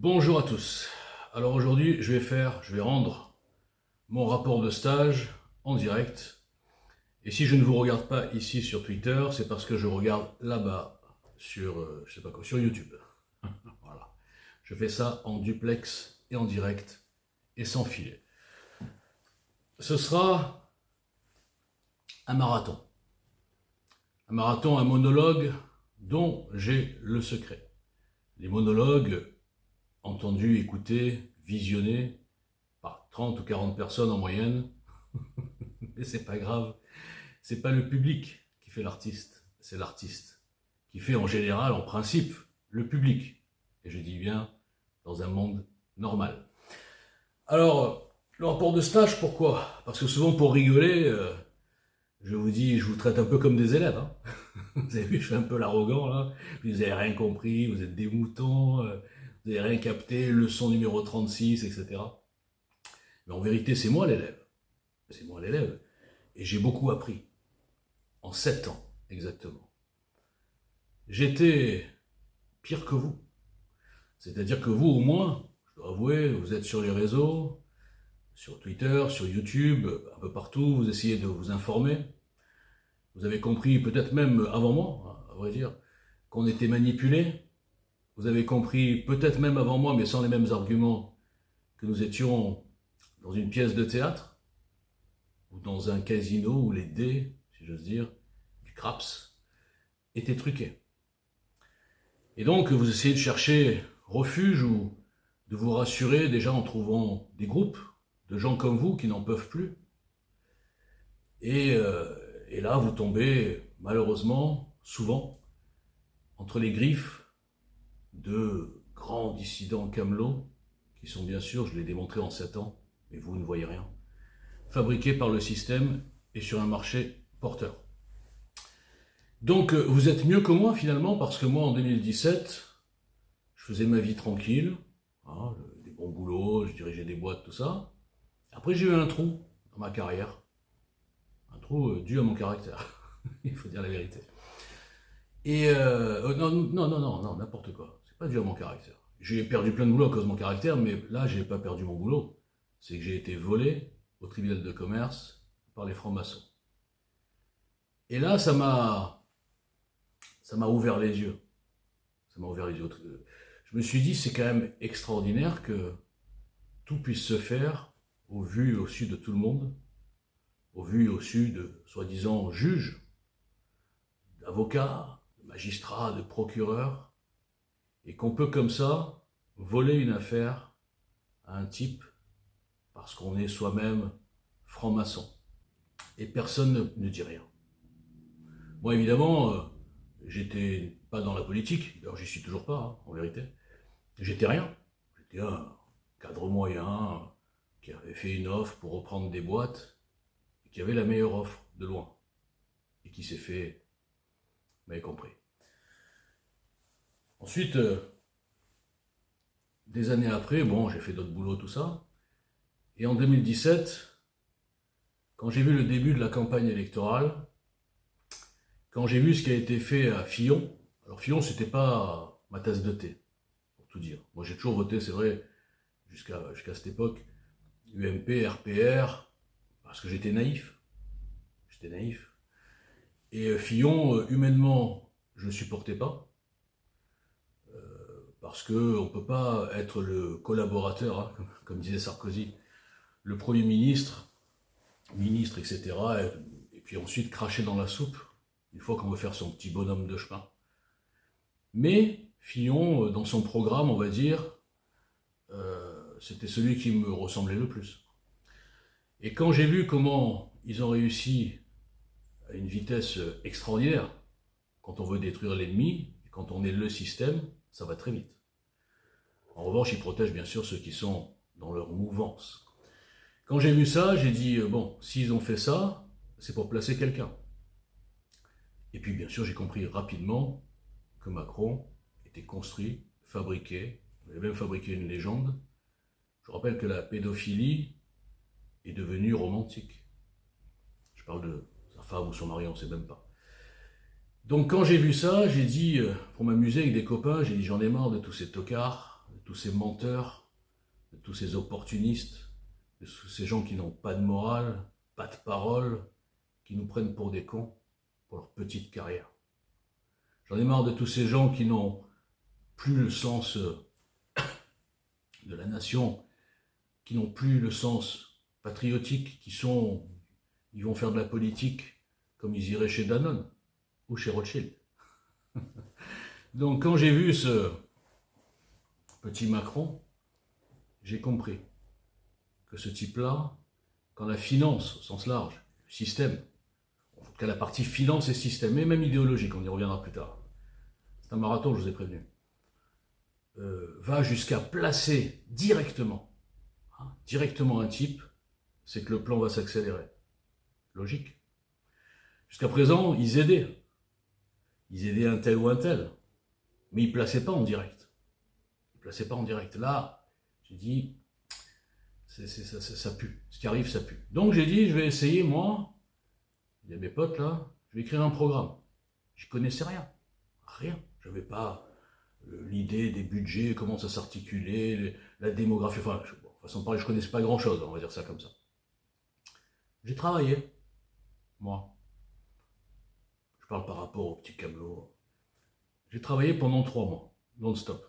Bonjour à tous. Alors aujourd'hui, je vais rendre mon rapport de stage en direct. Et si je ne vous regarde pas ici sur Twitter, c'est parce que je regarde là-bas sur, je sais pas quoi, sur YouTube. Voilà. Je fais ça en duplex et en direct et sans filet. Ce sera un marathon. Un marathon, un monologue dont j'ai le secret. Les monologues entendus, écoutés, visionnés par 30 ou 40 personnes en moyenne, mais c'est pas grave, c'est pas le public qui fait l'artiste, c'est l'artiste qui fait en général, en principe, le public. Et je dis bien dans un monde normal. Alors, le rapport de stage, pourquoi? Parce que souvent pour rigoler, je vous dis, je vous traite un peu comme des élèves. Hein. Vous avez vu, je fais un peu l'arrogant là. Vous n'avez rien compris, vous êtes des moutons, vous n'avez rien capté, leçon numéro 36, etc. Mais en vérité, c'est moi l'élève. C'est moi l'élève. Et j'ai beaucoup appris. En 7 ans, exactement. J'étais pire que vous. C'est-à-dire que vous, au moins, je dois avouer, vous êtes sur les réseaux, sur Twitter, sur YouTube, un peu partout, vous essayez de vous informer. Vous avez compris, peut-être même avant moi, à vrai dire, qu'on était manipulé. Vous avez compris, peut-être même avant moi, mais sans les mêmes arguments, que nous étions dans une pièce de théâtre, ou dans un casino où les dés, si j'ose dire, du craps, étaient truqués. Et donc, vous essayez de chercher refuge ou de vous rassurer déjà en trouvant des groupes de gens comme vous qui n'en peuvent plus. Et là, vous tombez, malheureusement, souvent, entre les griffes de grands dissidents camelots, qui sont bien sûr, je l'ai démontré en 7 ans, mais vous ne voyez rien, fabriqués par le système et sur un marché porteur. Donc vous êtes mieux que moi finalement, parce que moi en 2017, je faisais ma vie tranquille, hein, des bons boulots, je dirigeais des boîtes, tout ça. Après j'ai eu un trou dans ma carrière, un trou dû à mon caractère, il faut dire la vérité. Et non, n'importe quoi, c'est pas dû à mon caractère. J'ai perdu plein de boulot à cause de mon caractère, mais là j'ai pas perdu mon boulot, c'est que j'ai été volé au tribunal de commerce par les francs-maçons. Et là ça m'a ouvert les yeux. Ça m'a ouvert les yeux. Je me suis dit, c'est quand même extraordinaire que tout puisse se faire au vu et au su de tout le monde, au vu et au su de soi-disant juges, d'avocats, de magistrats, de procureurs, et qu'on peut comme ça voler une affaire à un type parce qu'on est soi-même franc-maçon. Et personne ne dit rien. Moi, évidemment, j'étais pas dans la politique, d'ailleurs j'y suis toujours pas, hein, en vérité. J'étais rien. J'étais un cadre moyen qui avait fait une offre pour reprendre des boîtes et qui avait la meilleure offre de loin. Et qui s'est fait, vous m'avez compris. Ensuite, des années après, bon, j'ai fait d'autres boulots, tout ça. Et en 2017, quand j'ai vu le début de la campagne électorale, quand j'ai vu ce qui a été fait à Fillon, alors Fillon, c'était pas ma tasse de thé, pour tout dire. Moi, j'ai toujours voté, c'est vrai, jusqu'à cette époque, UMP, RPR, parce que j'étais naïf. J'étais naïf. Et Fillon, humainement, je ne le supportais pas, parce qu'on ne peut pas être le collaborateur, hein, comme disait Sarkozy, le Premier ministre, etc., et puis ensuite cracher dans la soupe, une fois qu'on veut faire son petit bonhomme de chemin. Mais Fillon, dans son programme, on va dire, c'était celui qui me ressemblait le plus. Et quand j'ai vu comment ils ont réussi à une vitesse extraordinaire, quand on veut détruire l'ennemi, et quand on est le système, ça va très vite. En revanche, ils protègent bien sûr ceux qui sont dans leur mouvance. Quand j'ai vu ça, j'ai dit, bon, s'ils ont fait ça, c'est pour placer quelqu'un. Et puis bien sûr, j'ai compris rapidement que Macron était construit, fabriqué, il avait même fabriqué une légende. Je rappelle que la pédophilie est devenue romantique. Je parle de sa femme ou son mari, on ne sait même pas. Donc quand j'ai vu ça, j'ai dit, pour m'amuser avec des copains, j'ai dit j'en ai marre de tous ces tocards, de tous ces menteurs, de tous ces opportunistes, de tous ces gens qui n'ont pas de morale, pas de parole, qui nous prennent pour des cons pour leur petite carrière. J'en ai marre de tous ces gens qui n'ont plus le sens de la nation, qui n'ont plus le sens patriotique, ils vont faire de la politique comme ils iraient chez Danone ou chez Rothschild. Donc quand j'ai vu ce petit Macron, j'ai compris que ce type-là, quand la finance, au sens large, le système, en tout cas la partie finance et système, et même idéologique, on y reviendra plus tard, c'est un marathon, je vous ai prévenu, va jusqu'à placer directement un type, c'est que le plan va s'accélérer. Logique. Jusqu'à présent, ils aidaient un tel ou un tel, mais ils ne plaçaient pas en direct. Là, j'ai dit, ça pue. Ce qui arrive, ça pue. Donc j'ai dit, je vais essayer, moi, il y a mes potes là, je vais écrire un programme. Je connaissais rien. Je n'avais pas l'idée des budgets, comment ça s'articulait, la démographie, enfin, façon de parler, je ne connaissais pas grand-chose, on va dire ça comme ça. J'ai travaillé, moi. Je parle par rapport au petit camelot. J'ai travaillé pendant 3 mois, non-stop.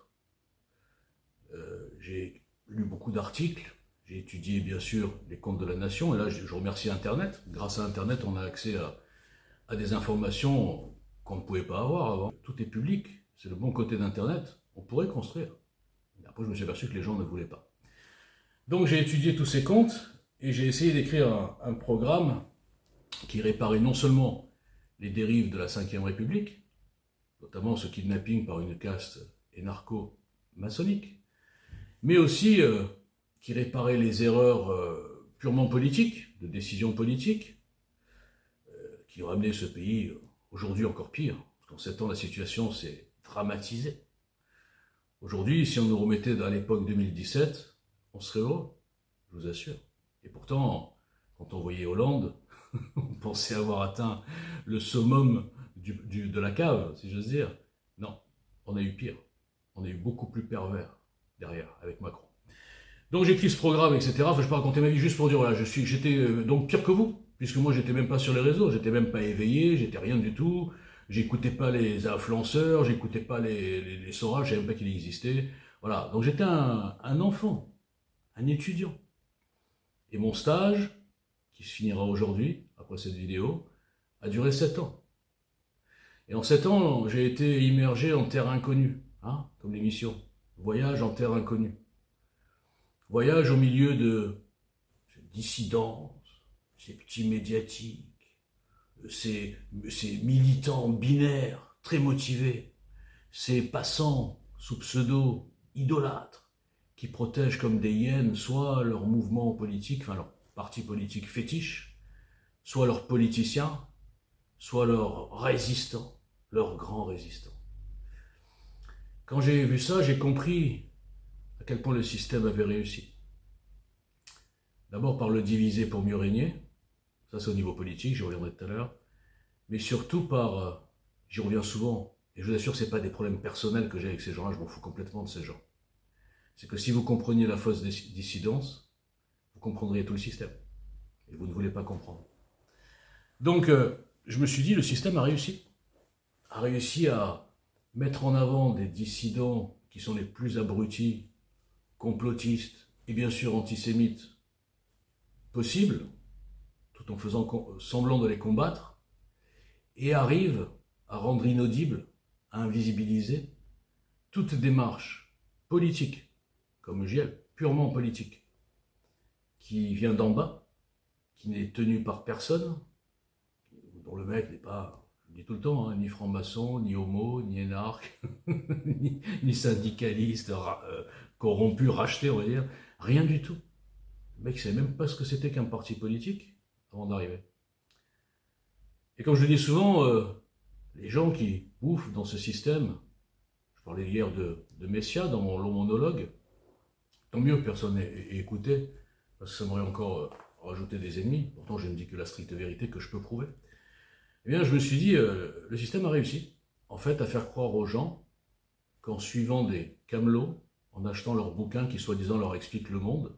J'ai lu beaucoup d'articles, j'ai étudié bien sûr les comptes de la nation, et là je remercie Internet. Grâce à Internet, on a accès à des informations qu'on ne pouvait pas avoir avant. Tout est public, c'est le bon côté d'Internet, on pourrait construire. Et après je me suis aperçu que les gens ne voulaient pas. Donc j'ai étudié tous ces comptes, et j'ai essayé d'écrire un programme qui réparait non seulement les dérives de la Ve République, notamment ce kidnapping par une caste énarco-maçonnique, mais aussi qui réparait les erreurs purement politiques, de décisions politiques, qui ont amené ce pays aujourd'hui encore pire, parce qu'en 7 ans la situation s'est dramatisée. Aujourd'hui, si on nous remettait à l'époque 2017, on serait heureux, je vous assure. Et pourtant, quand on voyait Hollande, on pensait avoir atteint le summum de la cave, si j'ose dire. Non, on a eu pire. On a eu beaucoup plus pervers derrière, avec Macron. Donc j'écris ce programme, etc. Enfin, je peux raconter ma vie juste pour dire, voilà, j'étais donc pire que vous, puisque moi j'étais même pas sur les réseaux, j'étais même pas éveillé, j'étais rien du tout, j'écoutais pas les influenceurs, j'écoutais pas les Soros, je savais même pas qu'il existait. Voilà, donc j'étais un enfant, un étudiant. Et mon stage, qui se finira aujourd'hui, après cette vidéo, a duré 7 ans. Et en 7 ans, j'ai été immergé en terre inconnue, comme l'émission. Voyage en terre inconnue. Voyage au milieu de ces dissidences, ces petits médiatiques, ces militants binaires, très motivés, ces passants sous pseudo idolâtres, qui protègent comme des hyènes soit leur mouvement politique, enfin leur parti politique fétiche, soit leurs politiciens, soit leurs résistants, leurs grands résistants. Quand j'ai vu ça, j'ai compris à quel point le système avait réussi. D'abord par le diviser pour mieux régner, ça c'est au niveau politique, j'y reviendrai tout à l'heure, mais surtout par, j'y reviens souvent, et je vous assure que ce n'est pas des problèmes personnels que j'ai avec ces gens-là, je m'en fous complètement de ces gens. C'est que si vous compreniez la fausse dissidence, vous comprendriez tout le système. Et vous ne voulez pas comprendre. Donc, je me suis dit, le système a réussi à mettre en avant des dissidents qui sont les plus abrutis, complotistes et bien sûr antisémites possibles, tout en faisant semblant de les combattre, et arrive à rendre inaudible, à invisibiliser toute démarche politique, comme JL, purement politique, qui vient d'en bas, qui n'est tenu par personne, dont le mec n'est pas, je le dis tout le temps, ni franc-maçon, ni homo, ni énarque, ni syndicaliste, corrompu, racheté, on va dire, rien du tout. Le mec ne savait même pas ce que c'était qu'un parti politique avant d'arriver. Et comme je le dis souvent, les gens qui bouffent dans ce système, je parlais hier de Messia dans mon long monologue, tant mieux que personne n'ait écouté, parce que ça m'aurait encore rajouté des ennemis, pourtant je ne dis que la stricte vérité que je peux prouver. Eh bien je me suis dit, le système a réussi, en fait, à faire croire aux gens qu'en suivant des camelots, en achetant leurs bouquins qui soi-disant leur expliquent le monde,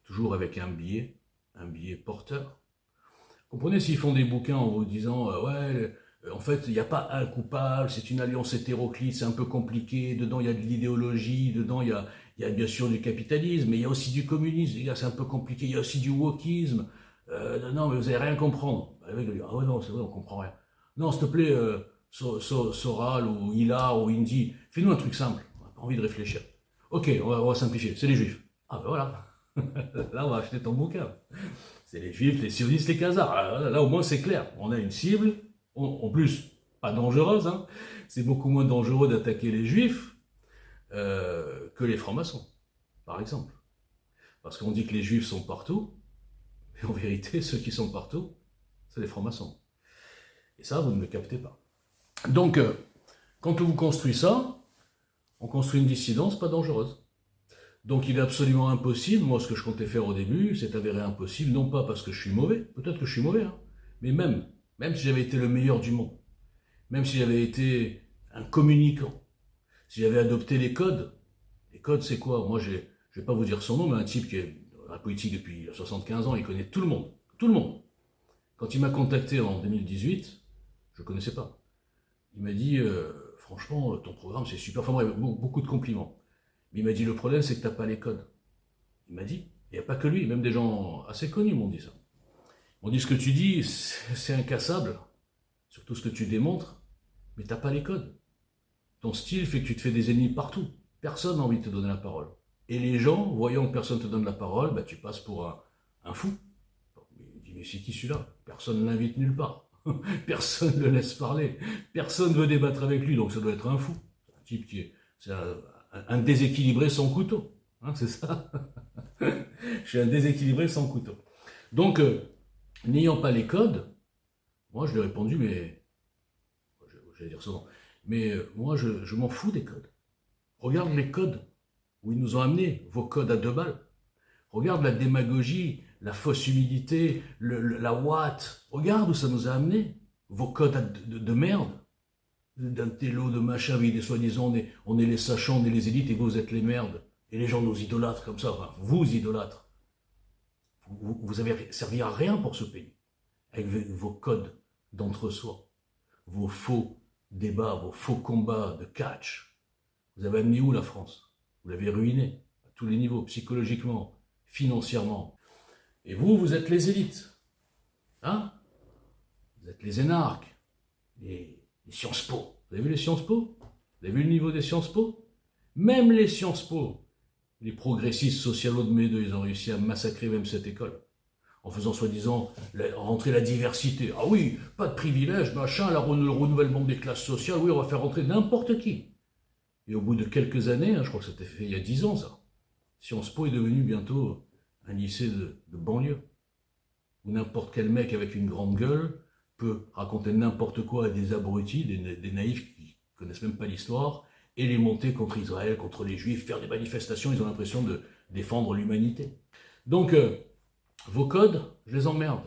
toujours avec un billet porteur. Comprenez, s'ils font des bouquins en vous disant ouais, en fait, il n'y a pas un coupable, c'est une alliance hétéroclite, c'est un peu compliqué, dedans il y a de l'idéologie, dedans il y a bien sûr du capitalisme, mais il y a aussi du communisme, les gars, c'est un peu compliqué, il y a aussi du wokisme, non, mais vous n'allez rien comprendre. Le mec va dire, ah ouais, non, c'est vrai, on comprend rien. Non, s'il te plaît, Soral ou Hilar ou Indy, fais-nous un truc simple, on n'a pas envie de réfléchir. Ok, on va simplifier, c'est les juifs. Ah ben voilà, là on va acheter ton bouquin. C'est les juifs, les sionistes, les khazars. Là, au moins, c'est clair. On a une cible, en plus, pas dangereuse. Hein. C'est beaucoup moins dangereux d'attaquer les juifs que les francs-maçons, par exemple. Parce qu'on dit que les juifs sont partout, mais en vérité, ceux qui sont partout, c'est les francs-maçons. Et ça, vous ne le captez pas. Donc, quand on vous construit ça, on construit une dissidence pas dangereuse. Donc il est absolument impossible, moi ce que je comptais faire au début, c'est avéré impossible, non pas parce que je suis mauvais, peut-être que je suis mauvais, hein, mais même si j'avais été le meilleur du monde, même si j'avais été un communicant, si j'avais adopté les codes c'est quoi? Moi je vais pas vous dire son nom, mais un type qui est dans la politique depuis 75 ans, il connaît tout le monde, tout le monde. Quand il m'a contacté en 2018, je ne connaissais pas. Il m'a dit, franchement, ton programme c'est super, enfin bref, beaucoup de compliments. Mais il m'a dit, le problème, c'est que tu n'as pas les codes. Il m'a dit, il n'y a pas que lui, même des gens assez connus m'ont dit ça. Ils m'ont dit, ce que tu dis, c'est incassable, surtout ce que tu démontres, mais tu n'as pas les codes. Ton style fait que tu te fais des ennemis partout. Personne n'a envie de te donner la parole. Et les gens, voyant que personne ne te donne la parole, bah, tu passes pour un fou. Il dit, mais c'est qui celui-là? Personne ne l'invite nulle part. Personne ne le laisse parler. Personne ne veut débattre avec lui, donc ça doit être un fou. C'est un type qui est... C'est un déséquilibré sans couteau, hein, c'est ça. Je suis un déséquilibré sans couteau. Donc, n'ayant pas les codes, moi je lui ai répondu, mais, j'allais dire ça, non, mais moi je m'en fous des codes. Regarde les codes où ils nous ont amenés, vos codes à 2 balles. Regarde la démagogie, la fausse humilité, la ouate. Regarde où ça nous a amenés, vos codes de merde. D'un télo, de machin, avec des soi-disant, on est les sachants, on est les élites et vous êtes les merdes. Et les gens nous idolâtrent comme ça, enfin, vous idolâtrent. Vous avez servi à rien pour ce pays. Avec vos codes d'entre-soi, vos faux débats, vos faux combats de catch. Vous avez amené où la France? Vous l'avez ruiné à tous les niveaux, psychologiquement, financièrement. Et vous êtes les élites. Hein? Vous êtes les énarques, les Sciences Po. Vous avez vu les Sciences Po? Vous avez vu le niveau des Sciences Po? Même les Sciences Po, les progressistes socialos de mai 2, ils ont réussi à massacrer même cette école. En faisant soi-disant rentrer la diversité. Ah oui, pas de privilèges, machin, le renouvellement des classes sociales, oui, on va faire rentrer n'importe qui. Et au bout de quelques années, hein, je crois que c'était fait il y a 10 ans ça, Sciences Po est devenu bientôt un lycée de banlieue. Où n'importe quel mec avec une grande gueule peut raconter n'importe quoi à des abrutis, des naïfs qui ne connaissent même pas l'histoire, et les monter contre Israël, contre les Juifs, faire des manifestations, ils ont l'impression de défendre l'humanité. Donc, vos codes, je les emmerde.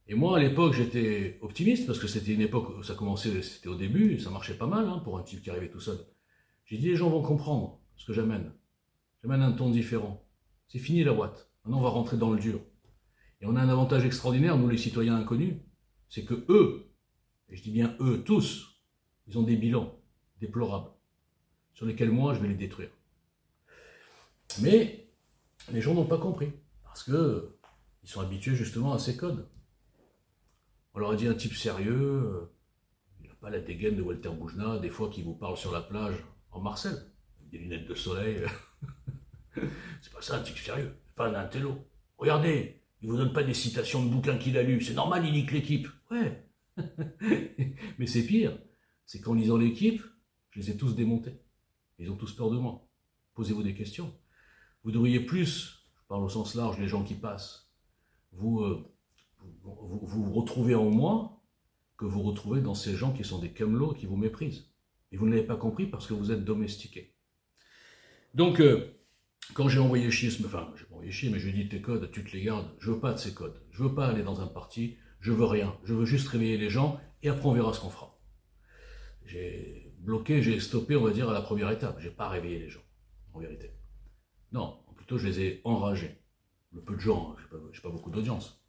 Et moi, à l'époque, j'étais optimiste, parce que c'était une époque où ça commençait, c'était au début, et ça marchait pas mal, hein, pour un type qui arrivait tout seul. J'ai dit, les gens vont comprendre ce que j'amène. J'amène un ton différent. C'est fini la boîte. Maintenant, on va rentrer dans le dur. Et on a un avantage extraordinaire, nous les citoyens inconnus, c'est que eux, et je dis bien eux, tous, ils ont des bilans déplorables, sur lesquels moi je vais les détruire. Mais les gens n'ont pas compris, parce qu'ils sont habitués justement à ces codes. On leur a dit un type sérieux, il n'a pas la dégaine de Walter Boujna, des fois qui vous parle sur la plage en Marseille, avec des lunettes de soleil. C'est pas ça un type sérieux, c'est pas un intello. Regardez, il vous donne pas des citations de bouquins qu'il a lus, c'est normal, il lit que l'équipe. Ouais. Mais c'est pire, c'est qu'en lisant l'équipe, je les ai tous démontés. Ils ont tous peur de moi. Posez-vous des questions. Vous devriez plus, je parle au sens large, les gens qui passent, vous retrouvez en moi que vous retrouvez dans ces gens qui sont des camelots qui vous méprisent. Et vous ne l'avez pas compris parce que vous êtes domestiqués. Donc, quand j'ai envoyé chier, enfin, j'ai pas envoyé chier, mais je lui ai dit tes codes, tu te les gardes, je veux pas de ces codes. Je veux pas aller dans un parti, je veux rien. Je veux juste réveiller les gens et après on verra ce qu'on fera. J'ai bloqué, j'ai stoppé, on va dire, à la première étape. J'ai pas réveillé les gens. en vérité. Non, plutôt je les ai enragés. Le peu de gens, j'ai pas beaucoup d'audience.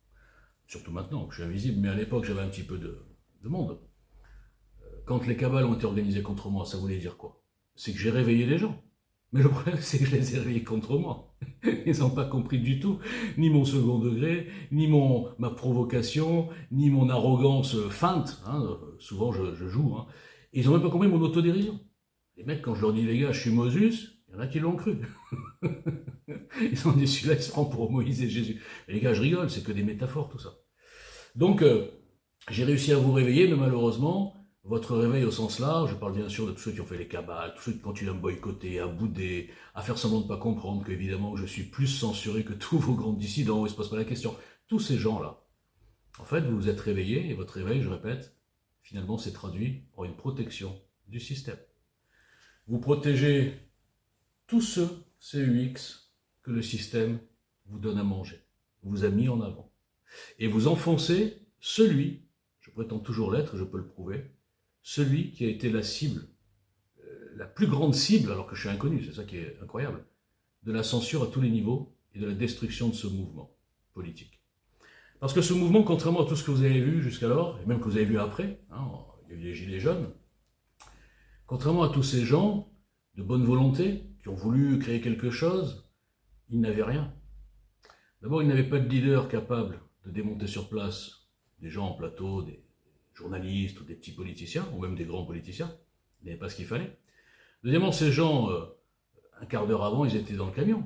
Surtout maintenant, je suis invisible, mais à l'époque j'avais un petit peu de monde. Quand les cabales ont été organisées contre moi, ça voulait dire quoi? C'est que j'ai réveillé les gens. Mais le problème, c'est que je les ai réveillés contre moi. Ils n'ont pas compris du tout, ni mon second degré, ni ma provocation, ni mon arrogance feinte. Hein, souvent, je joue. Hein. Et ils n'ont même pas compris mon autodérision. Les mecs, quand je leur dis, les gars, je suis Moses, il y en a qui l'ont cru. Ils ont dit, celui-là, il se prend pour Moïse et Jésus. Et les gars, je rigole, c'est que des métaphores, tout ça. Donc, j'ai réussi à vous réveiller, mais malheureusement, votre réveil au sens large, je parle bien sûr de tous ceux qui ont fait les cabales, tous ceux qui continuent à me boycotter, à bouder, à faire semblant de ne pas comprendre qu'évidemment je suis plus censuré que tous vos grands dissidents, où il ne se pose pas la question. Tous ces gens-là, en fait, vous vous êtes réveillés, et votre réveil, je répète, finalement s'est traduit en une protection du système. Vous protégez tous ceux, CUX, que le système vous donne à manger, vous a mis en avant. Et vous enfoncez celui, je prétends toujours l'être, je peux le prouver, celui qui a été la cible, la plus grande cible, alors que je suis inconnu, c'est ça qui est incroyable, de la censure à tous les niveaux et de la destruction de ce mouvement politique. Parce que ce mouvement, contrairement à tout ce que vous avez vu jusqu'alors, et même que vous avez vu après, hein, il y a eu les Gilets jaunes, contrairement à tous ces gens de bonne volonté qui ont voulu créer quelque chose, ils n'avaient rien. D'abord, ils n'avaient pas de leader capable de démonter sur place des gens en plateau, des journalistes ou des petits politiciens, ou même des grands politiciens. Ils n'avaient pas ce qu'il fallait. Deuxièmement, ces gens, un quart d'heure avant, ils étaient dans le camion.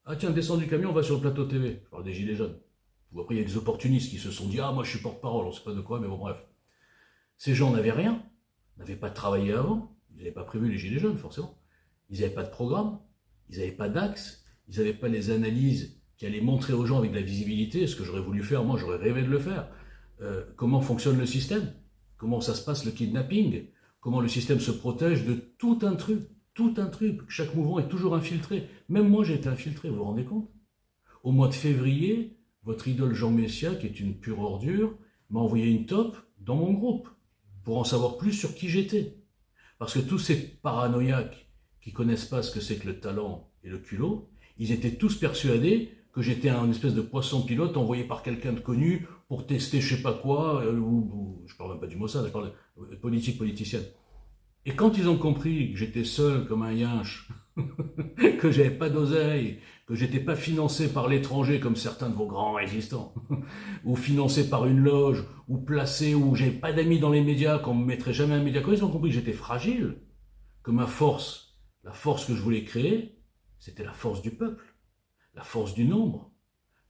Ah tiens, descends du camion, on va sur le plateau TV. Je parle des Gilets jaunes. Ou après, il y a des opportunistes qui se sont dit « Ah, moi je suis porte-parole, on ne sait pas de quoi, mais bon, bref. » Ces gens n'avaient rien, n'avaient pas travaillé avant, ils n'avaient pas prévu les Gilets jaunes, forcément. Ils n'avaient pas de programme, ils n'avaient pas d'axe, ils n'avaient pas les analyses qui allaient montrer aux gens avec de la visibilité, ce que j'aurais voulu faire, moi j'aurais rêvé de le faire. Comment fonctionne le système, comment ça se passe le kidnapping, comment le système se protège de tout un truc. Chaque mouvement est toujours infiltré. Même moi j'ai été infiltré, vous vous rendez compte? Au mois de février, votre idole Jean Messia, qui est une pure ordure, m'a envoyé une top dans mon groupe, pour en savoir plus sur qui j'étais. Parce que tous ces paranoïaques qui ne connaissent pas ce que c'est que le talent et le culot, ils étaient tous persuadés que j'étais un espèce de poisson pilote envoyé par quelqu'un de connu pour tester je sais pas quoi, ou je parle même pas du Mossad, je parle de politique politicienne. Et quand ils ont compris que j'étais seul comme un yinche, que j'avais pas d'oseille, que j'étais pas financé par l'étranger comme certains de vos grands résistants, ou financé par une loge, ou placé, ou j'avais pas d'amis dans les médias, qu'on me mettrait jamais un média, quand ils ont compris que j'étais fragile, que ma force, la force que je voulais créer, c'était la force du peuple, la force du nombre,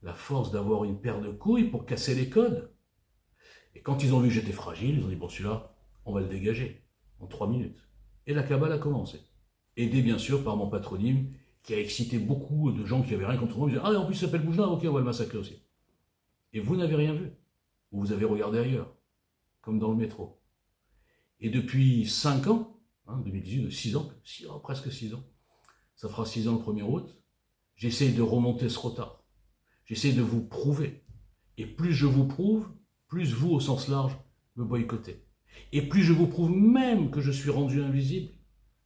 la force d'avoir une paire de couilles pour casser les codes. Et quand ils ont vu que j'étais fragile, ils ont dit, bon celui-là, on va le dégager, en 3 minutes. Et la cabale a commencé. Aidé bien sûr par mon patronyme, qui a excité beaucoup de gens qui n'avaient rien contre moi, ils disaient, ah en plus il s'appelle Boujna, ok on va le massacrer aussi. Et vous n'avez rien vu, ou vous avez regardé ailleurs, comme dans le métro. Et depuis 5 ans, 2018, 6 ans, presque 6 ans, ça fera 6 ans le 1er août, j'essaie de remonter ce retard. J'essaie de vous prouver. Et plus je vous prouve, plus vous, au sens large, me boycottez. Et plus je vous prouve même que je suis rendu invisible,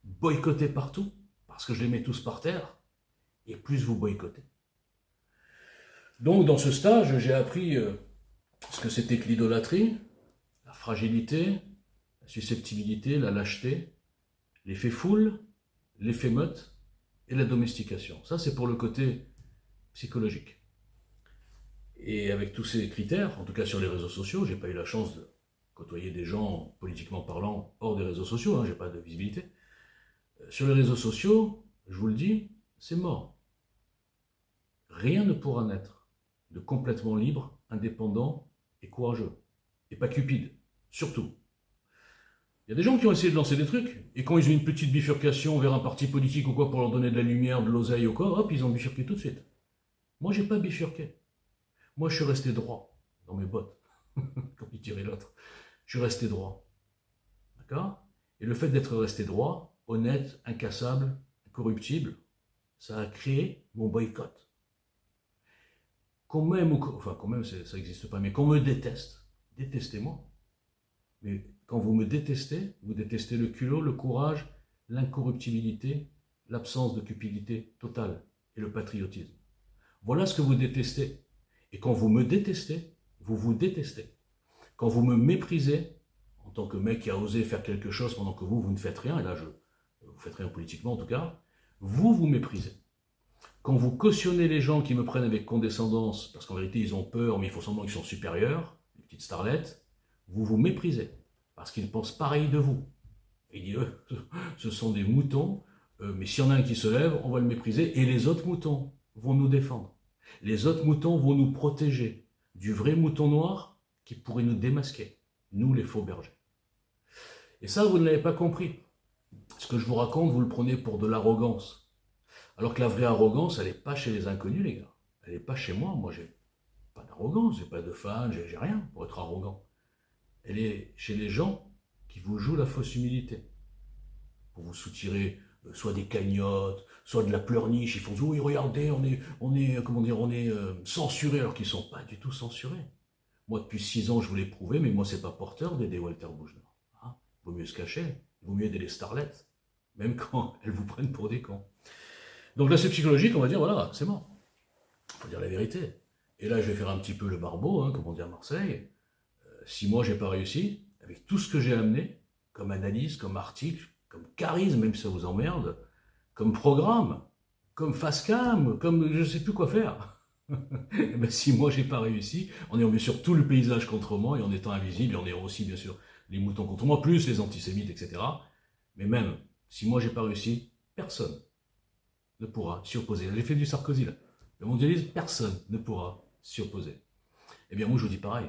boycotté partout, parce que je les mets tous par terre, et plus vous boycottez. Donc dans ce stage, j'ai appris ce que c'était que l'idolâtrie, la fragilité, la susceptibilité, la lâcheté, l'effet foule, l'effet meute et la domestication. Ça, c'est pour le côté psychologique. Et avec tous ces critères, en tout cas sur les réseaux sociaux, j'ai pas eu la chance de côtoyer des gens, politiquement parlant, hors des réseaux sociaux, j'ai pas de visibilité. Sur les réseaux sociaux, je vous le dis, c'est mort. Rien ne pourra naître de complètement libre, indépendant et courageux. Et pas cupide, surtout. Il y a des gens qui ont essayé de lancer des trucs, et quand ils ont une petite bifurcation vers un parti politique ou quoi pour leur donner de la lumière, de l'oseille ou quoi, hop, ils ont bifurqué tout de suite. Moi, j'ai pas bifurqué. Moi, je suis resté droit dans mes bottes, comme il tirait l'autre. Je suis resté droit. D'accord? Et le fait d'être resté droit, honnête, incassable, incorruptible, ça a créé mon boycott. Qu'on m'aime ou enfin, qu'on m'aime, ça n'existe pas, mais qu'on me déteste, détestez-moi. Mais quand vous me détestez, vous détestez le culot, le courage, l'incorruptibilité, l'absence de cupidité totale et le patriotisme. Voilà ce que vous détestez. Et quand vous me détestez, vous vous détestez. Quand vous me méprisez, en tant que mec qui a osé faire quelque chose pendant que vous ne faites rien, et là, vous ne faites rien politiquement en tout cas, vous vous méprisez. Quand vous cautionnez les gens qui me prennent avec condescendance, parce qu'en vérité ils ont peur, mais il faut semblant qu'ils sont supérieurs, les petites starlettes, vous vous méprisez, parce qu'ils pensent pareil de vous. Et il dit, ce sont des moutons, mais s'il y en a un qui se lève, on va le mépriser, et les autres moutons vont nous défendre. Les autres moutons vont nous protéger du vrai mouton noir qui pourrait nous démasquer, nous les faux bergers. Et ça, vous ne l'avez pas compris. Ce que je vous raconte, vous le prenez pour de l'arrogance. Alors que la vraie arrogance, elle n'est pas chez les inconnus, les gars. Elle n'est pas chez moi. Moi, j'ai pas d'arrogance, j'ai pas de fans, j'ai rien pour être arrogant. Elle est chez les gens qui vous jouent la fausse humilité. Pour vous soutirer soit des cagnottes, soit de la pleurniche. Ils font « Oui, regardez, on est censurés », alors qu'ils ne sont pas du tout censurés. Moi, depuis 6 ans, je vous l'ai prouvé, mais moi, c'est pas porteur d'aider Walter Boujna. Hein, vaut mieux se cacher, il vaut mieux aider les starlettes, même quand elles vous prennent pour des cons. Donc là, c'est psychologique, on va dire, voilà, c'est mort. Il faut dire la vérité. Et là, je vais faire un petit peu le barbeau, hein, comme on dit à Marseille. Si moi, j'ai pas réussi, avec tout ce que j'ai amené, comme analyse, comme article, comme charisme, même si ça vous emmerde, comme programme, comme face cam, comme je sais plus quoi faire. Et ben, si moi, j'ai pas réussi, en ayant bien sûr tout le paysage contre moi, et en étant invisible, et en ayant aussi, bien sûr, les moutons contre moi, plus les antisémites, etc. Mais même, si moi, j'ai pas réussi, personne ne pourra s'y opposer. L'effet du Sarkozy, là. Le mondialisme, personne ne pourra s'y opposer. Eh bien, moi, je vous dis pareil.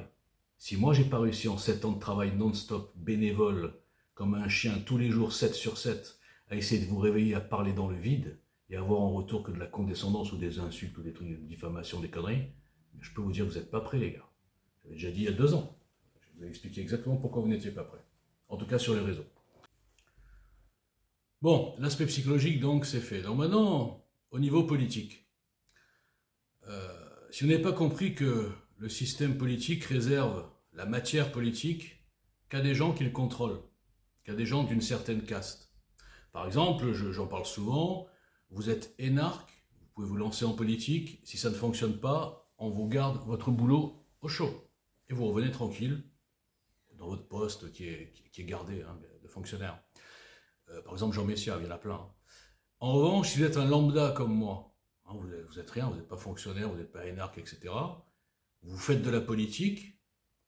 Si moi, j'ai pas réussi en 7 ans de travail non-stop, bénévole, comme un chien, tous les jours, 7 sur 7, à essayer de vous réveiller, à parler dans le vide, et avoir en retour que de la condescendance ou des insultes ou des trucs de diffamation, des conneries, je peux vous dire que vous n'êtes pas prêts, les gars. J'avais déjà dit il y a 2 ans. Je vous ai expliqué exactement pourquoi vous n'étiez pas prêts. En tout cas, sur les réseaux. Bon, l'aspect psychologique, donc, c'est fait. Donc maintenant, au niveau politique. Si vous n'avez pas compris que le système politique réserve la matière politique qu'à des gens qui le contrôlent, qu'à des gens d'une certaine caste. Par exemple, j'en parle souvent, vous êtes énarque, vous pouvez vous lancer en politique, si ça ne fonctionne pas, on vous garde votre boulot au chaud. Et vous revenez tranquille dans votre poste qui est gardé hein, de fonctionnaire. Par exemple, Jean Messia, il y en a plein. En revanche, si vous êtes un lambda comme moi, hein, vous êtes rien, vous n'êtes pas fonctionnaire, vous n'êtes pas énarque, etc. Vous faites de la politique,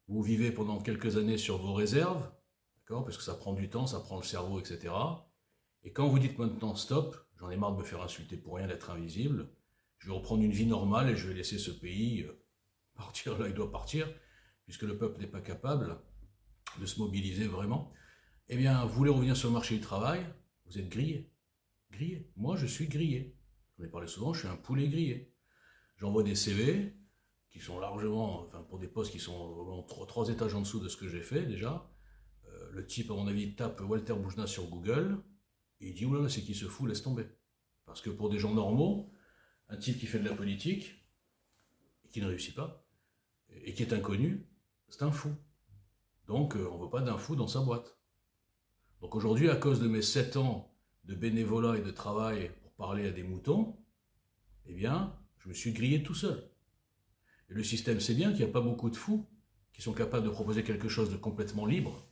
vous vivez pendant quelques années sur vos réserves, d'accord, parce que ça prend du temps, ça prend le cerveau, etc. Et quand vous dites maintenant stop, j'en ai marre de me faire insulter pour rien, d'être invisible, je vais reprendre une vie normale et je vais laisser ce pays partir là il doit partir, puisque le peuple n'est pas capable de se mobiliser vraiment. Eh bien, vous voulez revenir sur le marché du travail, vous êtes grillé. Grillé. Moi, je suis grillé. J'en ai parlé souvent, je suis un poulet grillé. J'envoie des CV qui sont largement, enfin pour des postes qui sont vraiment 3 étages en dessous de ce que j'ai fait déjà. Le type, à mon avis, tape Walter Boujna sur Google et il dit « Oula, c'est qui se fout, laisse tomber ». Parce que pour des gens normaux, un type qui fait de la politique et qui ne réussit pas et qui est inconnu, c'est un fou. Donc, on ne veut pas d'un fou dans sa boîte. Donc aujourd'hui, à cause de mes 7 ans de bénévolat et de travail pour parler à des moutons, eh bien, je me suis grillé tout seul. Et le système sait bien qu'il n'y a pas beaucoup de fous qui sont capables de proposer quelque chose de complètement libre.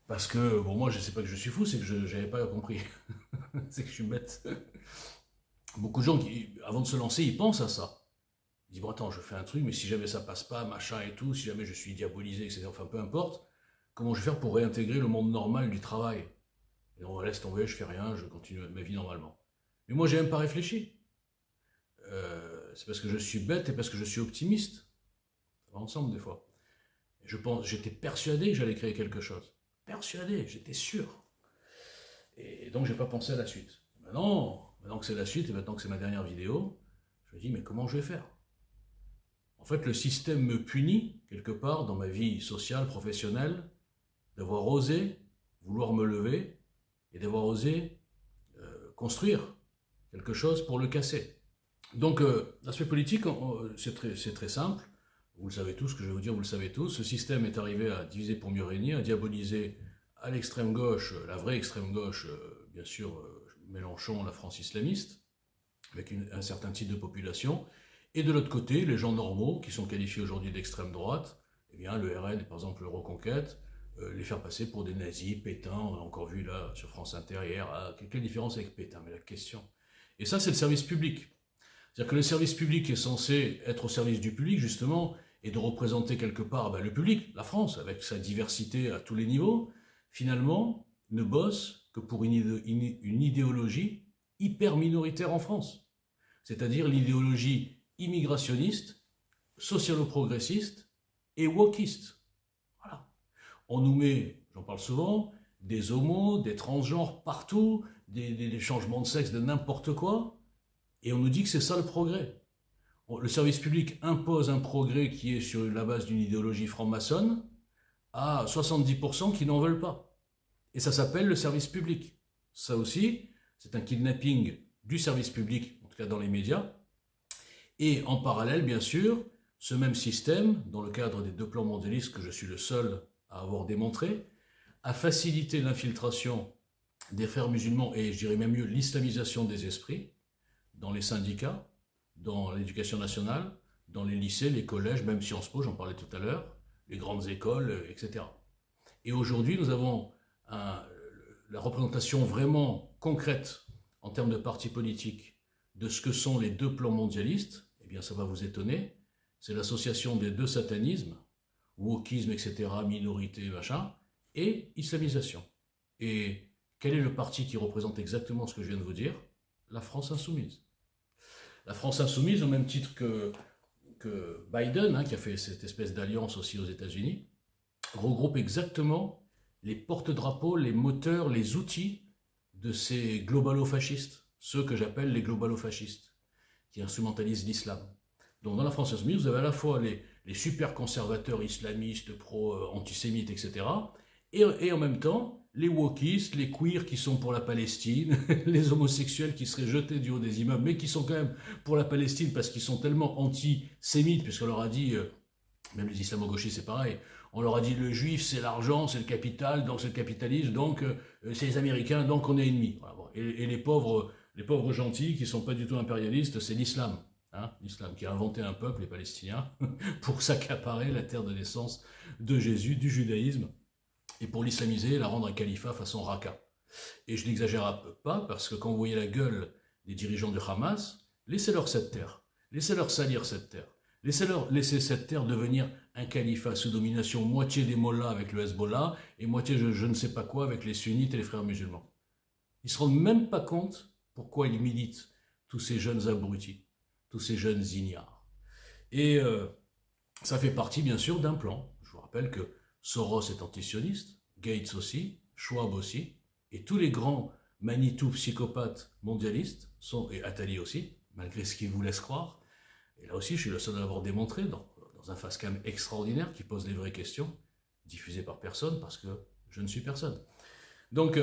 Parce que, bon, moi, je ne sais pas que je suis fou, c'est que je n'avais pas compris. C'est que je suis bête. Beaucoup de gens, avant de se lancer, ils pensent à ça. Ils disent, bon, attends, je fais un truc, mais si jamais ça passe pas, machin et tout, si jamais je suis diabolisé, etc., enfin, peu importe, comment je vais faire pour réintégrer le monde normal du travail? Et on laisse tomber, je fais rien, je continue ma vie normalement. Mais moi, j'ai même pas réfléchi. C'est parce que je suis bête et parce que je suis optimiste. Ça va ensemble des fois. Et j'étais persuadé que j'allais créer quelque chose. Persuadé, j'étais sûr. Et donc, j'ai pas pensé à la suite. Maintenant que c'est la suite et maintenant que c'est ma dernière vidéo, je me dis, mais comment je vais faire? En fait, le système me punit, quelque part, dans ma vie sociale, professionnelle, d'avoir osé vouloir me lever et d'avoir osé construire quelque chose pour le casser. Donc, l'aspect politique, c'est très simple. Vous le savez tous, ce que je vais vous dire, vous le savez tous. Ce système est arrivé à diviser pour mieux régner, à diaboliser à l'extrême gauche, la vraie extrême gauche, bien sûr, Mélenchon, la France islamiste, avec un certain type de population, et de l'autre côté, les gens normaux, qui sont qualifiés aujourd'hui d'extrême droite, eh bien, le RN, par exemple, le Reconquête, les faire passer pour des nazis, Pétain, on a encore vu là, sur France Inter hier, quelle différence avec Pétain, mais la question. Et ça, c'est le service public. C'est-à-dire que le service public est censé être au service du public, justement, et de représenter quelque part le public, la France, avec sa diversité à tous les niveaux, finalement, ne bosse que pour une idéologie hyper minoritaire en France. C'est-à-dire l'idéologie immigrationniste, socialo-progressiste et wokiste. Voilà. On nous met, j'en parle souvent, des homos, des transgenres partout, des changements de sexe, de n'importe quoi, et on nous dit que c'est ça le progrès. Le service public impose un progrès qui est sur la base d'une idéologie franc-maçonne à 70% qui n'en veulent pas. Et ça s'appelle le service public. Ça aussi, c'est un kidnapping du service public, en tout cas dans les médias. Et en parallèle, bien sûr, ce même système, dans le cadre des 2 plans mondialistes que je suis le seul à avoir démontré, a facilité l'infiltration des frères musulmans et je dirais même mieux l'islamisation des esprits dans les syndicats, dans l'éducation nationale, dans les lycées, les collèges, même Sciences Po, j'en parlais tout à l'heure, les grandes écoles, etc. Et aujourd'hui, nous avons la représentation vraiment concrète en termes de partis politiques de ce que sont les 2 plans mondialistes. Eh bien, ça va vous étonner. C'est l'association des 2 satanismes, wokisme, etc., minorité, machin, et islamisation. Et quel est le parti qui représente exactement ce que je viens de vous dire? La France insoumise. La France insoumise, au même titre que Biden, qui a fait cette espèce d'alliance aussi aux États-Unis, regroupe exactement les porte-drapeaux, les moteurs, les outils de ces globalo-fascistes, ceux que j'appelle les globalo-fascistes, qui instrumentalisent l'islam. Donc dans la France insoumise, vous avez à la fois les super conservateurs islamistes, pro-antisémites, etc., et en même temps, les wokistes, les queers qui sont pour la Palestine, les homosexuels qui seraient jetés du haut des immeubles, mais qui sont quand même pour la Palestine parce qu'ils sont tellement antisémites, puisqu'on leur a dit, même les islamo-gauchistes c'est pareil, on leur a dit le juif c'est l'argent, c'est le capital, donc c'est le capitalisme, donc c'est les Américains, donc on est ennemis. Voilà, bon. Et les pauvres gentils qui ne sont pas du tout impérialistes, c'est l'islam. L'islam qui a inventé un peuple, les Palestiniens, pour s'accaparer la terre de naissance de Jésus, du judaïsme, et pour l'islamiser et la rendre un califat façon Raqqa. Et je n'exagère pas, parce que quand vous voyez la gueule des dirigeants du Hamas, laissez-leur cette terre, laissez-leur salir cette terre, laissez cette terre devenir un califat sous domination, moitié des mollahs avec le Hezbollah, et moitié je ne sais pas quoi avec les sunnites et les frères musulmans. Ils ne se rendent même pas compte pourquoi ils militent, tous ces jeunes abrutis, tous ces jeunes ignares. Et ça fait partie bien sûr d'un plan. Je vous rappelle que Soros est antisioniste, Gates aussi, Schwab aussi, et tous les grands Manitou psychopathes mondialistes, et Attali aussi, malgré ce qu'ils vous laissent croire. Et là aussi, je suis le seul à l'avoir démontré dans un face-cam extraordinaire qui pose les vraies questions, diffusé par personne parce que je ne suis personne. Donc,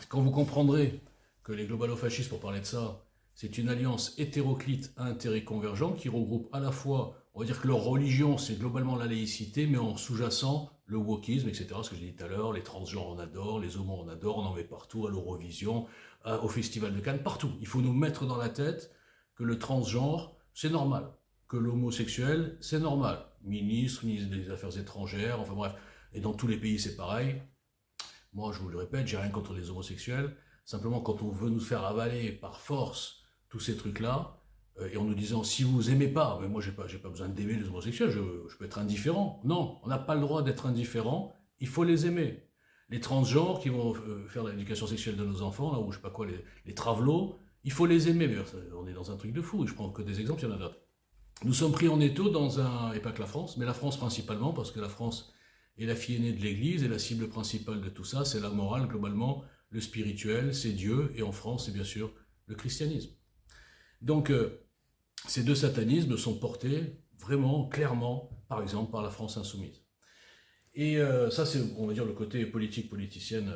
quand vous comprendrez que les globalo-fascistes, pour parler de ça, c'est une alliance hétéroclite à intérêts convergents qui regroupe à la fois, on va dire que leur religion, c'est globalement la laïcité, mais en sous-jacent le wokisme, etc. Ce que j'ai dit tout à l'heure, les transgenres on adore, les homos on adore, on en met partout, à l'Eurovision, au Festival de Cannes, partout. Il faut nous mettre dans la tête que le transgenre, c'est normal, que l'homosexuel, c'est normal. Ministre des Affaires étrangères, enfin bref, et dans tous les pays c'est pareil. Moi, je vous le répète, j'ai rien contre les homosexuels, simplement quand on veut nous faire avaler par force tous ces trucs-là, et en nous disant, si vous aimez pas, mais moi j'ai pas besoin d'aimer les homosexuels, je peux être indifférent. Non, on n'a pas le droit d'être indifférent, il faut les aimer. Les transgenres qui vont faire l'éducation sexuelle de nos enfants, là, ou je sais pas quoi, les travelots, il faut les aimer. Mais on est dans un truc de fou, je prends que des exemples, il y en a d'autres. Nous sommes pris en étau et pas que la France, mais la France principalement, parce que la France est la fille aînée de l'Église, et la cible principale de tout ça, c'est la morale, globalement, le spirituel, c'est Dieu, et en France, c'est bien sûr le christianisme. Donc, ces 2 satanismes sont portés vraiment, clairement, par exemple, par la France insoumise. Et ça, c'est, on va dire, le côté politicienne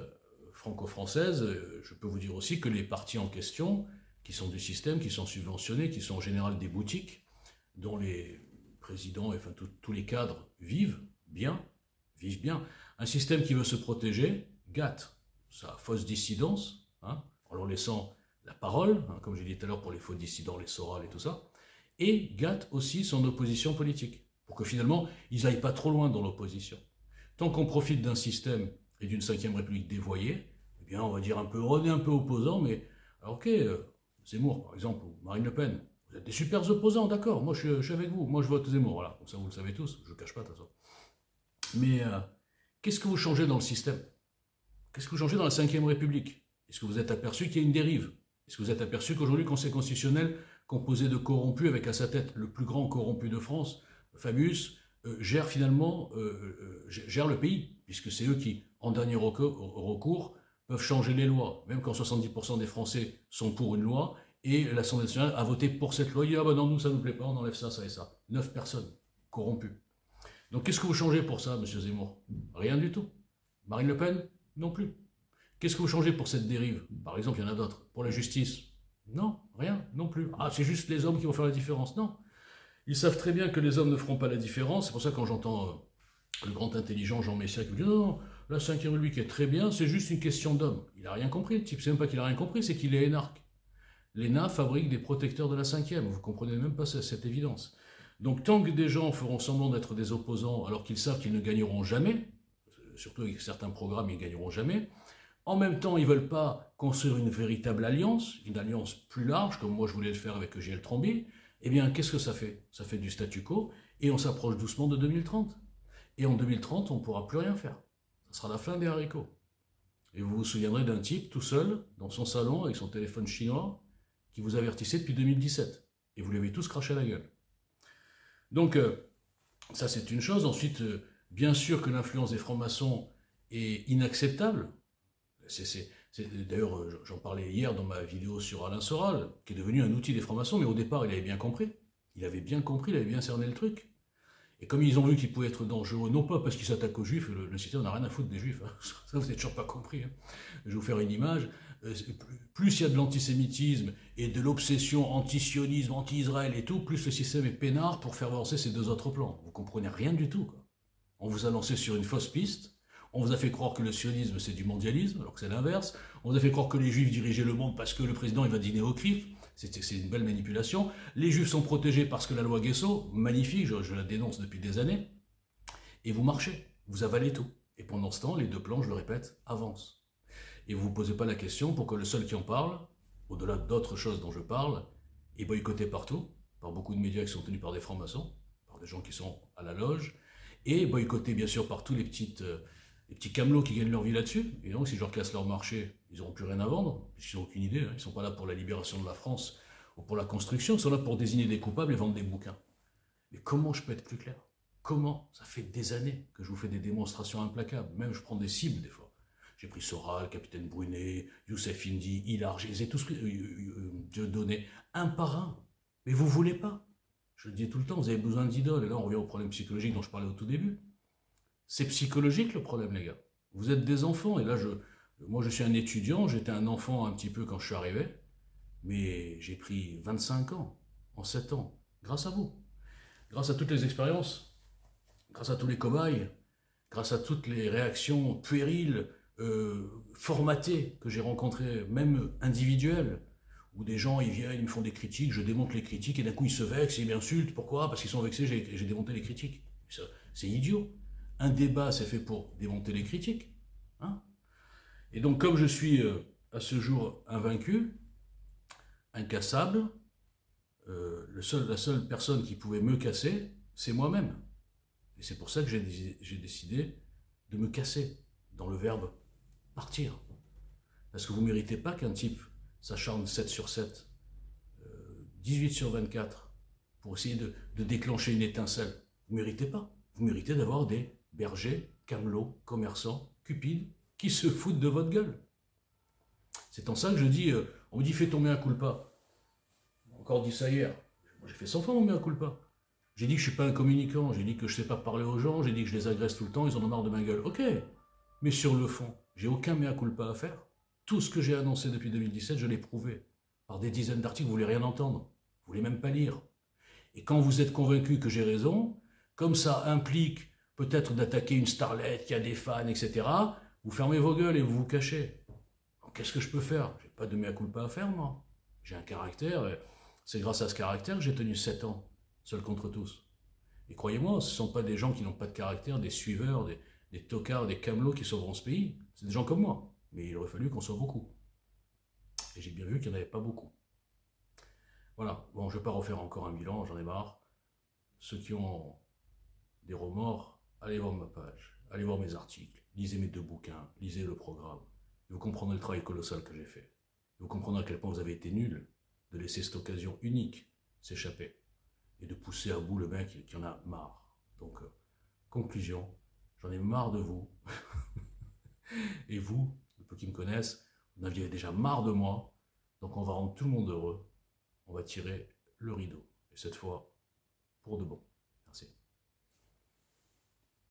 franco-française. Je peux vous dire aussi que les partis en question, qui sont du système, qui sont subventionnés, qui sont en général des boutiques, dont les présidents, enfin tous les cadres vivent bien, un système qui veut se protéger, gâte sa fausse dissidence, en en leur laissant la parole, hein, comme j'ai dit tout à l'heure pour les faux dissidents, les Soral et tout ça, et gâte aussi son opposition politique, pour que finalement, ils n'aillent pas trop loin dans l'opposition. Tant qu'on profite d'un système et d'une 5e République dévoyée, eh bien, on va dire on est un peu opposant, mais alors ok, Zemmour par exemple, ou Marine Le Pen, vous êtes des super opposants, d'accord, moi je suis avec vous, moi je vote Zemmour, voilà, comme ça vous le savez tous, je ne le cache pas de toute façon. Mais qu'est-ce que vous changez dans le système? Qu'est-ce que vous changez dans la 5e République? Est-ce que vous êtes aperçu qu'il y a une dérive? Est-ce que vous êtes aperçu qu'aujourd'hui, le Conseil constitutionnel, composé de corrompus, avec à sa tête le plus grand corrompu de France, Fabius, gère finalement gère le pays, puisque c'est eux qui, en dernier recours, peuvent changer les lois, même quand 70% des Français sont pour une loi, et l'Assemblée nationale a voté pour cette loi, il dit « Ah ben non, nous ça ne nous plaît pas, on enlève ça, ça et ça ». 9 personnes corrompues. Donc qu'est-ce que vous changez pour ça, M. Zemmour? Rien du tout. Marine Le Pen? Non plus. Qu'est-ce que vous changez pour cette dérive? Par exemple, il y en a d'autres. Pour la justice? Non, rien, non plus. Ah, c'est juste les hommes qui vont faire la différence. Non. Ils savent très bien que les hommes ne feront pas la différence. C'est pour ça que quand j'entends le grand intelligent Jean Messia qui me dit « Non, non, la 5e République est très bien, c'est juste une question d'hommes ». Il n'a rien compris, le type. C'est même pas qu'il n'a rien compris, c'est qu'il est énarque. L'ENA fabrique des protecteurs de la 5e. Vous ne comprenez même pas cette évidence. Donc tant que des gens feront semblant d'être des opposants alors qu'ils savent qu'ils ne gagneront jamais, surtout avec certains programmes, ils ne gagneront jamais, en même temps, ils ne veulent pas construire une véritable alliance, une alliance plus large, comme moi je voulais le faire avec Gilles Trombier, eh bien, qu'est-ce que ça fait? Ça fait du statu quo, et on s'approche doucement de 2030. Et en 2030, on ne pourra plus rien faire. Ça sera la fin des haricots. Et vous vous souviendrez d'un type tout seul, dans son salon, avec son téléphone chinois, qui vous avertissait depuis 2017. Et vous lui avez tous craché à la gueule. Donc, ça c'est une chose. Ensuite, bien sûr que l'influence des francs-maçons est inacceptable. D'ailleurs, j'en parlais hier dans ma vidéo sur Alain Soral, qui est devenu un outil des francs-maçons, mais au départ, il avait bien compris. Il avait bien compris, il avait bien cerné le truc. Et comme ils ont vu qu'il pouvait être dangereux, non pas parce qu'ils s'attaquent aux juifs, le système n'a rien à foutre des juifs, hein. Ça vous n'avez toujours pas compris. Hein. Je vais vous faire une image. Plus il y a de l'antisémitisme et de l'obsession anti-sionisme, anti-Israël et tout, plus le système est peinard pour faire avancer ces deux autres plans. Vous comprenez rien du tout, quoi. On vous a lancé sur une fausse piste. On vous a fait croire que le sionisme, c'est du mondialisme, alors que c'est l'inverse. On vous a fait croire que les juifs dirigeaient le monde parce que le président, il va dîner au CRIF. C'est une belle manipulation. Les juifs sont protégés parce que la loi Guesso, magnifique, je la dénonce depuis des années. Et vous marchez, vous avalez tout. Et pendant ce temps, les deux plans, je le répète, avancent. Et vous ne vous posez pas la question pour que le seul qui en parle, au-delà d'autres choses dont je parle, est boycotté partout, par beaucoup de médias qui sont tenus par des francs-maçons, par des gens qui sont à la loge, et boycotté bien sûr par tous les petits camelots qui gagnent leur vie là-dessus. Et donc, si je leur casse leur marché, ils n'auront plus rien à vendre, puisqu'ils n'ont aucune idée. Hein. Ils ne sont pas là pour la libération de la France ou pour la construction, ils sont là pour désigner des coupables et vendre des bouquins. Mais comment je peux être plus clair? Comment? Ça fait des années que je vous fais des démonstrations implacables. Même je prends des cibles des fois. J'ai pris Soral, Capitaine Brunet, Youssef Indy, Hilar, je les ai tous pris, Dieudonné, un par un. Mais vous ne voulez pas. Je le dis tout le temps, vous avez besoin d'idoles. Et là, on revient au problème psychologique dont je parlais au tout début. C'est psychologique le problème, les gars. Vous êtes des enfants, et là, moi je suis un étudiant, j'étais un enfant un petit peu quand je suis arrivé, mais j'ai pris 25 ans, en 7 ans, grâce à vous. Grâce à toutes les expériences, grâce à tous les cobayes, grâce à toutes les réactions puériles, formatées que j'ai rencontrées, même individuelles, où des gens, ils viennent, ils me font des critiques, je démonte les critiques, et d'un coup ils se vexent, ils m'insultent, pourquoi? Parce qu'ils sont vexés, j'ai démonté les critiques. C'est idiot. Un débat, c'est fait pour démonter les critiques. Hein? Et donc, comme je suis à ce jour invaincu, incassable, la seule personne qui pouvait me casser, c'est moi-même. Et c'est pour ça que j'ai décidé de me casser, dans le verbe partir. Parce que vous ne méritez pas qu'un type s'acharne 7 sur 7, 18 sur 24, pour essayer de déclencher une étincelle. Vous ne méritez pas. Vous méritez d'avoir des bergers, camelots, commerçants, cupides, qui se foutent de votre gueule. C'est en ça que je dis, on me dit fais ton mea culpa. On m'a encore dit ça hier. Moi j'ai fait 100 fois mon mea culpa. J'ai dit que je ne suis pas un communicant, j'ai dit que je ne sais pas parler aux gens, j'ai dit que je les agresse tout le temps, ils en ont marre de ma gueule. Ok, mais sur le fond, j'ai aucun mea culpa à faire. Tout ce que j'ai annoncé depuis 2017, je l'ai prouvé. Par des dizaines d'articles, vous ne voulez rien entendre. Vous ne voulez même pas lire. Et quand vous êtes convaincu que j'ai raison, comme ça implique peut-être d'attaquer une starlette qui a des fans, etc., vous fermez vos gueules et vous vous cachez. qu'est-ce que je peux faire? J'ai pas de mea culpa à faire, moi. J'ai un caractère, et c'est grâce à ce caractère que j'ai tenu 7 ans, seul contre tous. Et croyez-moi, ce ne sont pas des gens qui n'ont pas de caractère, des suiveurs, des tocards, des camelots qui sauveront ce pays. C'est des gens comme moi. Mais il aurait fallu qu'on soit beaucoup. Et j'ai bien vu qu'il n'y en avait pas beaucoup. Voilà, bon, je ne vais pas refaire encore un bilan, j'en ai marre. Ceux qui ont des remords, allez voir ma page, allez voir mes articles, lisez mes 2 bouquins, lisez le programme. Et vous comprendrez le travail colossal que j'ai fait. Et vous comprendrez à quel point vous avez été nuls de laisser cette occasion unique s'échapper. Et de pousser à bout le mec qui en a marre. Donc, conclusion, j'en ai marre de vous. Et vous, le peu qui me connaissent, vous en aviez déjà marre de moi. Donc on va rendre tout le monde heureux. On va tirer le rideau. Et cette fois, pour de bon.